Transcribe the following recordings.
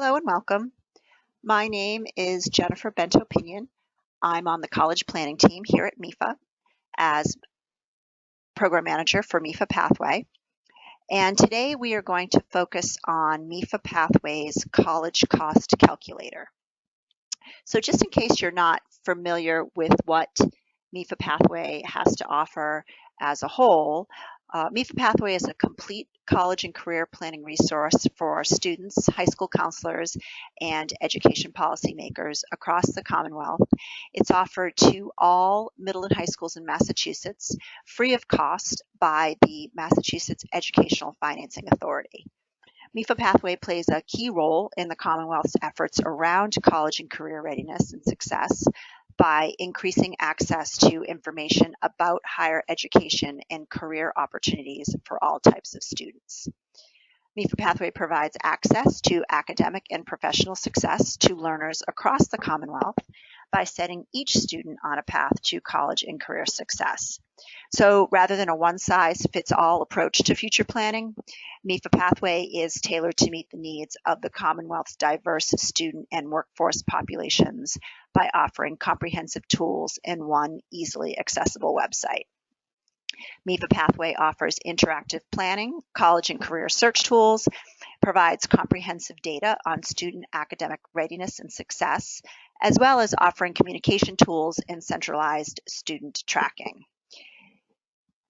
Hello and welcome. My name is Jennifer Bento-Pinion. I'm on the college planning team here at MEFA as program manager for MEFA Pathway. And today we are going to focus on MEFA Pathway's college cost calculator. So just in case you're not familiar with what MEFA Pathway has to offer as a whole, MEFA Pathway is a complete college and career planning resource for students, high school counselors, and education policymakers across the Commonwealth. It's offered to all middle and high schools in Massachusetts, free of cost by the Massachusetts Educational Financing Authority. MEFA Pathway plays a key role in the Commonwealth's efforts around college and career readiness and success by increasing access to information about higher education and career opportunities for all types of students. MEFA Pathway provides access to academic and professional success to learners across the Commonwealth by setting each student on a path to college and career success. So rather than a one-size-fits-all approach to future planning, MEFA Pathway is tailored to meet the needs of the Commonwealth's diverse student and workforce populations by offering comprehensive tools in one easily accessible website. MEFA Pathway offers interactive planning, college and career search tools, provides comprehensive data on student academic readiness and success, as well as offering communication tools and centralized student tracking.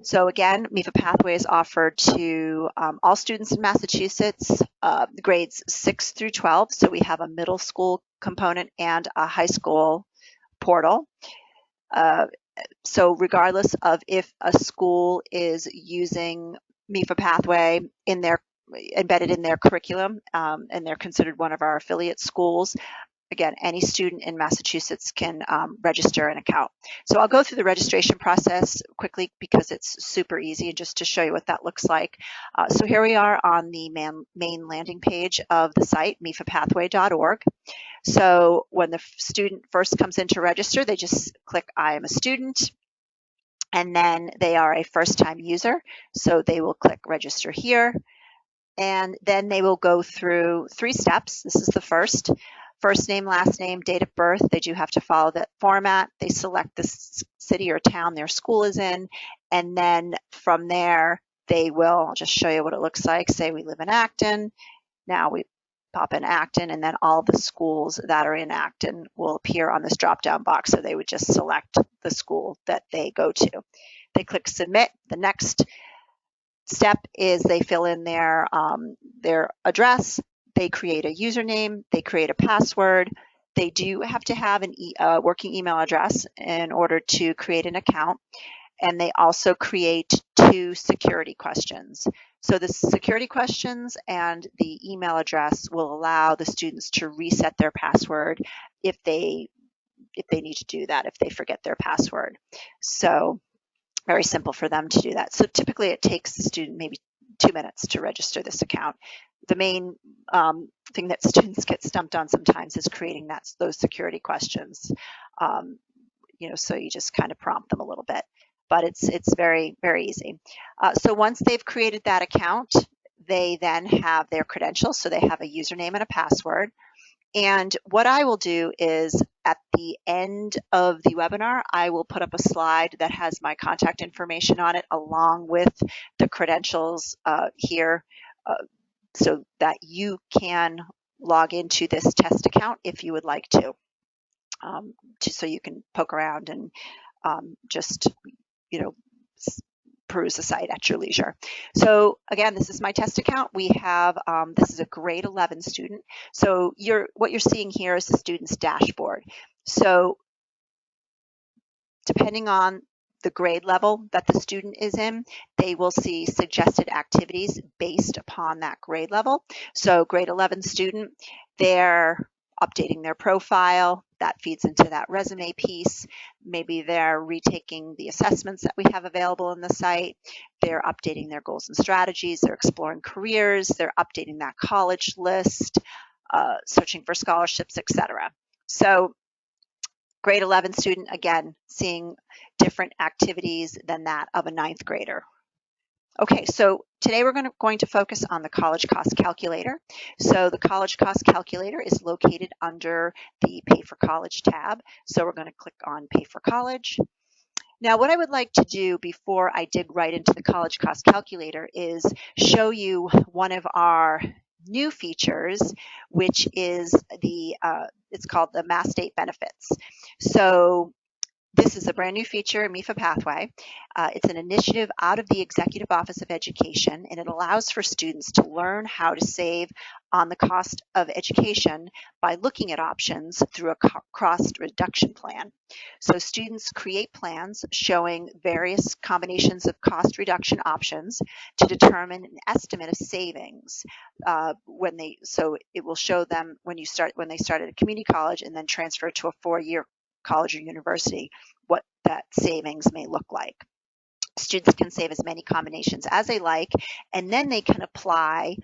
So again, MEFA Pathway is offered to all students in Massachusetts, grades 6 through 12. So we have a middle school component and a high school portal. So regardless of if a school is using MEFA Pathway embedded in their curriculum, and they're considered one of our affiliate schools, again, any student in Massachusetts can register an account. So I'll go through the registration process quickly because it's super easy, and just to show you what that looks like. So here we are on the main landing page of the site, mefapathway.org. So when the student first comes in to register, they just click I am a student, and then they are a first-time user. So they will click register here, and then they will go through 3 steps. This is the first name, last name, date of birth. They do have to follow that format. They select the city or town their school is in, and then from there they will, I'll just show you what it looks like. Say we live in Acton. Now we pop in Acton, and then all the schools that are in Acton will appear on this drop-down box. So they would just select the school that they go to. They click submit. The next step is they fill in their address. They create a username, they create a password. They do have to have a working email address in order to create an account. And they also create 2 security questions. So the security questions and the email address will allow the students to reset their password if they need to do that, if they forget their password. So very simple for them to do that. So typically it takes the student maybe 2 minutes to register this account. The main thing that students get stumped on sometimes is creating those security questions. So you just kind of prompt them a little bit, but it's very, very easy. So once they've created that account, they then have their credentials. So they have a username and a password. And what I will do is at the end of the webinar, I will put up a slide that has my contact information on it along with the credentials here, so that you can log into this test account if you would like to, so you can poke around and just, peruse the site at your leisure. So again, this is my test account. We have, this is a grade 11 student. So what you're seeing here is the student's dashboard. So depending on the grade level that the student is in, they will see suggested activities based upon that grade level. So grade 11 student, they're updating their profile. That feeds into that resume piece. Maybe they're retaking the assessments that we have available in the site. They're updating their goals and strategies. They're exploring careers. They're updating that college list, searching for scholarships, etc. So grade 11 student, again, seeing different activities than that of a 9th grader. Okay, so today we're going to focus on the college cost calculator. So the college cost calculator is located under the Pay for College tab. So we're going to click on Pay for College. Now, what I would like to do before I dig right into the college cost calculator is show you one of our new features, which is it's called the Mass State Benefits. So this is a brand new feature in MEFA Pathway. It's an initiative out of the Executive Office of Education, and it allows for students to learn how to save on the cost of education by looking at options through a cost reduction plan. So students create plans showing various combinations of cost reduction options to determine an estimate of savings so it will show them when they start at a community college and then transfer to a 4-year college or university, what that savings may look like. Students can save as many combinations as they like, and then they can apply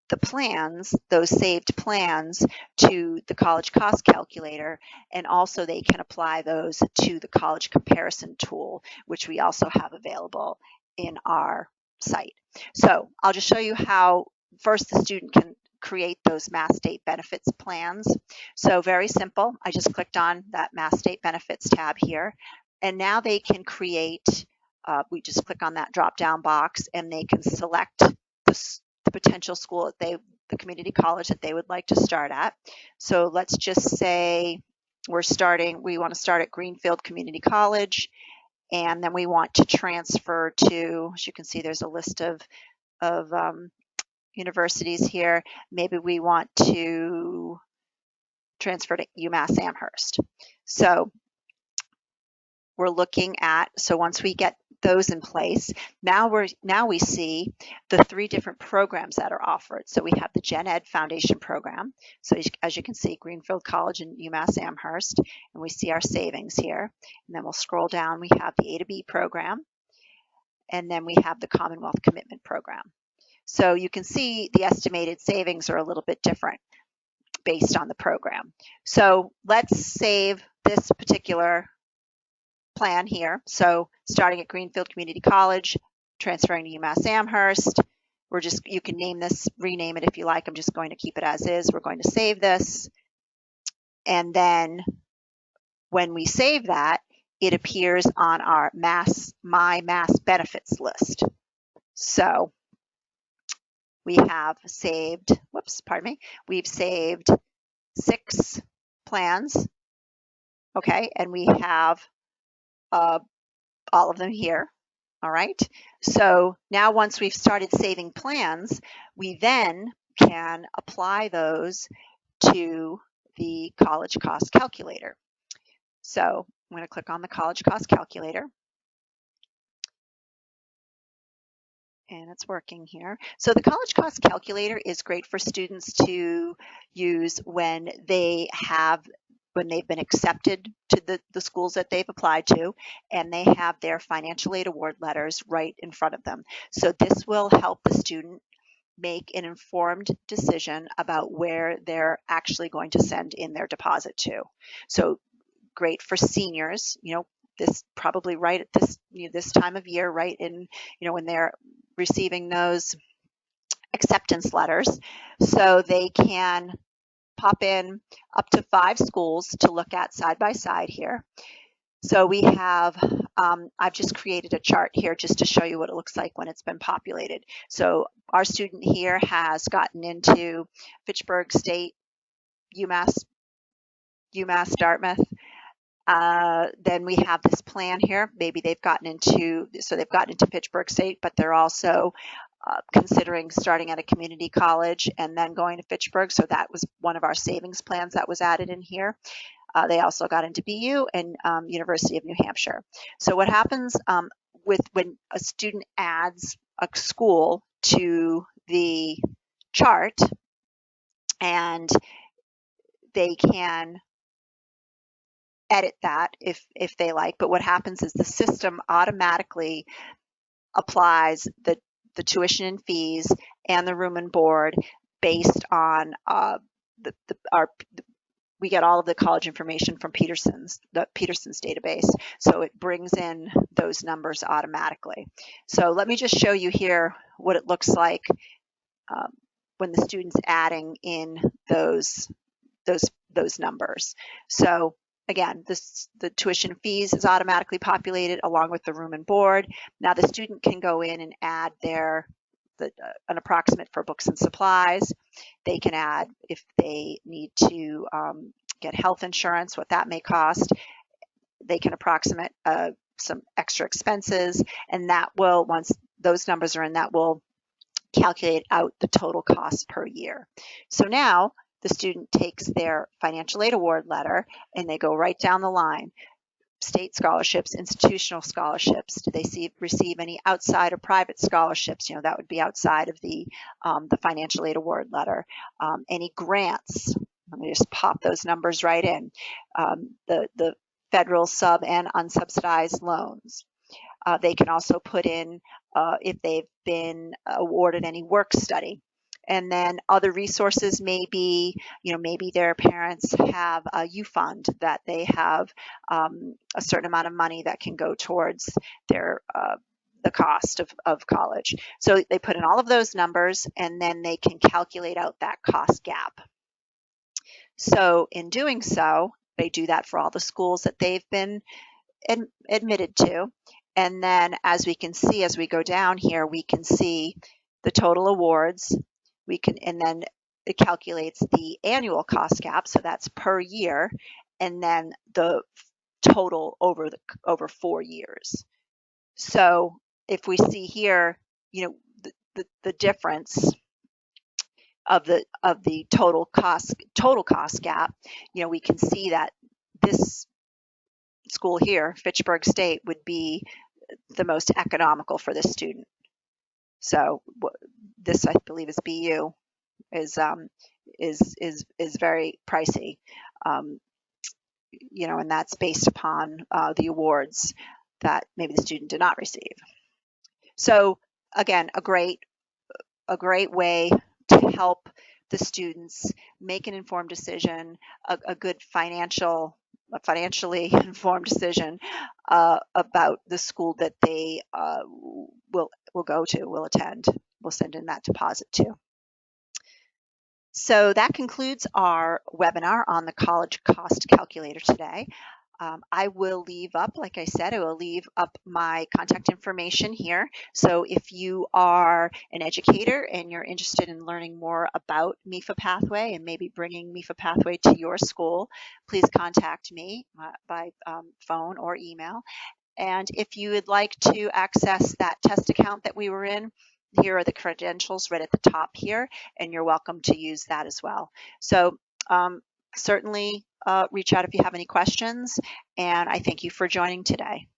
the plans, those saved plans, to the college cost calculator, and also they can apply those to the college comparison tool, which we also have available in our site. So I'll just show you how first the student can create those Mass State Benefits plans. So very simple. I just clicked on that Mass State Benefits tab here, and now they can create, we just click on that drop-down box, and they can select the potential school that the community college that they would like to start at. So let's just say we want to start at Greenfield Community College, and then we want to transfer to, as you can see, there's a list of universities here. Maybe we want to transfer to UMass Amherst. So we're looking at, so once we get those in place, now we see the 3 different programs that are offered. So we have the Gen Ed Foundation program. So as you can see, Greenfield College and UMass Amherst, and we see our savings here. And then we'll scroll down, we have the A to B program, and then we have the Commonwealth Commitment program. So you can see the estimated savings are a little bit different based on the program. So let's save this particular plan here. So starting at Greenfield Community College, transferring to UMass Amherst. You can name this, rename it if you like. I'm just going to keep it as is. We're going to save this. And then when we save that, it appears on our My Mass Benefits list. So we have saved, we've saved 6 plans, okay, and we have all of them here. All right. So now once we've started saving plans, we then can apply those to the college cost calculator. So I'm going to click on the college cost calculator. And it's working here. So the college cost calculator is great for students to use when they've been accepted to the schools that they've applied to, and they have their financial aid award letters right in front of them. So this will help the student make an informed decision about where they're actually going to send in their deposit to. So great for seniors, this probably right at this time of year, right in, when they're receiving those acceptance letters. So they can pop in up to 5 schools to look at side by side here. So we have, I've just created a chart here just to show you what it looks like when it's been populated. So our student here has gotten into Fitchburg State, UMass Dartmouth. Then we have this plan here. Maybe they've gotten into Fitchburg State, but they're also considering starting at a community college and then going to Fitchburg. So that was one of our savings plans that was added in here. They also got into BU and University of New Hampshire. So what happens when a student adds a school to the chart, and they can edit that if they like, but what happens is the system automatically applies the tuition and fees and the room and board based on we get all of the college information from the Peterson's database. So it brings in those numbers automatically. So let me just show you here what it looks like when the student's adding in those numbers. So again, the tuition fees is automatically populated along with the room and board. Now the student can go in and add an approximate for books and supplies. They can add if they need to get health insurance, what that may cost. They can approximate some extra expenses, and that will, once those numbers are in, that will calculate out the total cost per year. So now the student takes their financial aid award letter and they go right down the line. State scholarships, institutional scholarships. Do they receive any outside or private scholarships? That would be outside of the financial aid award letter. Any grants? Let me just pop those numbers right in. The federal sub and unsubsidized loans. They can also put in if they've been awarded any work study. And then other resources may be, maybe their parents have a U fund that they have a certain amount of money that can go towards their the cost of college. So they put in all of those numbers and then they can calculate out that cost gap. So in doing so, they do that for all the schools that they've been admitted to. And then as we can see, as we go down here, we can see the total awards. And then it calculates the annual cost gap, so that's per year, and then the total over 4 years. So if we see here, the difference of the total cost gap, we can see that this school here, Fitchburg State, would be the most economical for this student. So this, I believe, is BU, is very pricey, and that's based upon the awards that maybe the student did not receive. So again, a great way to help the students make an informed decision, a good financially informed decision about the school that they will go to, will attend, will send in that deposit to. So that concludes our webinar on the college cost calculator today. I will leave up, like I said, I will leave up my contact information here. So if you are an educator and you're interested in learning more about MEFA Pathway and maybe bringing MEFA Pathway to your school, please contact me by phone or email. And if you would like to access that test account that we were in, here are the credentials right at the top here, and you're welcome to use that as well. So certainly reach out if you have any questions, and I thank you for joining today.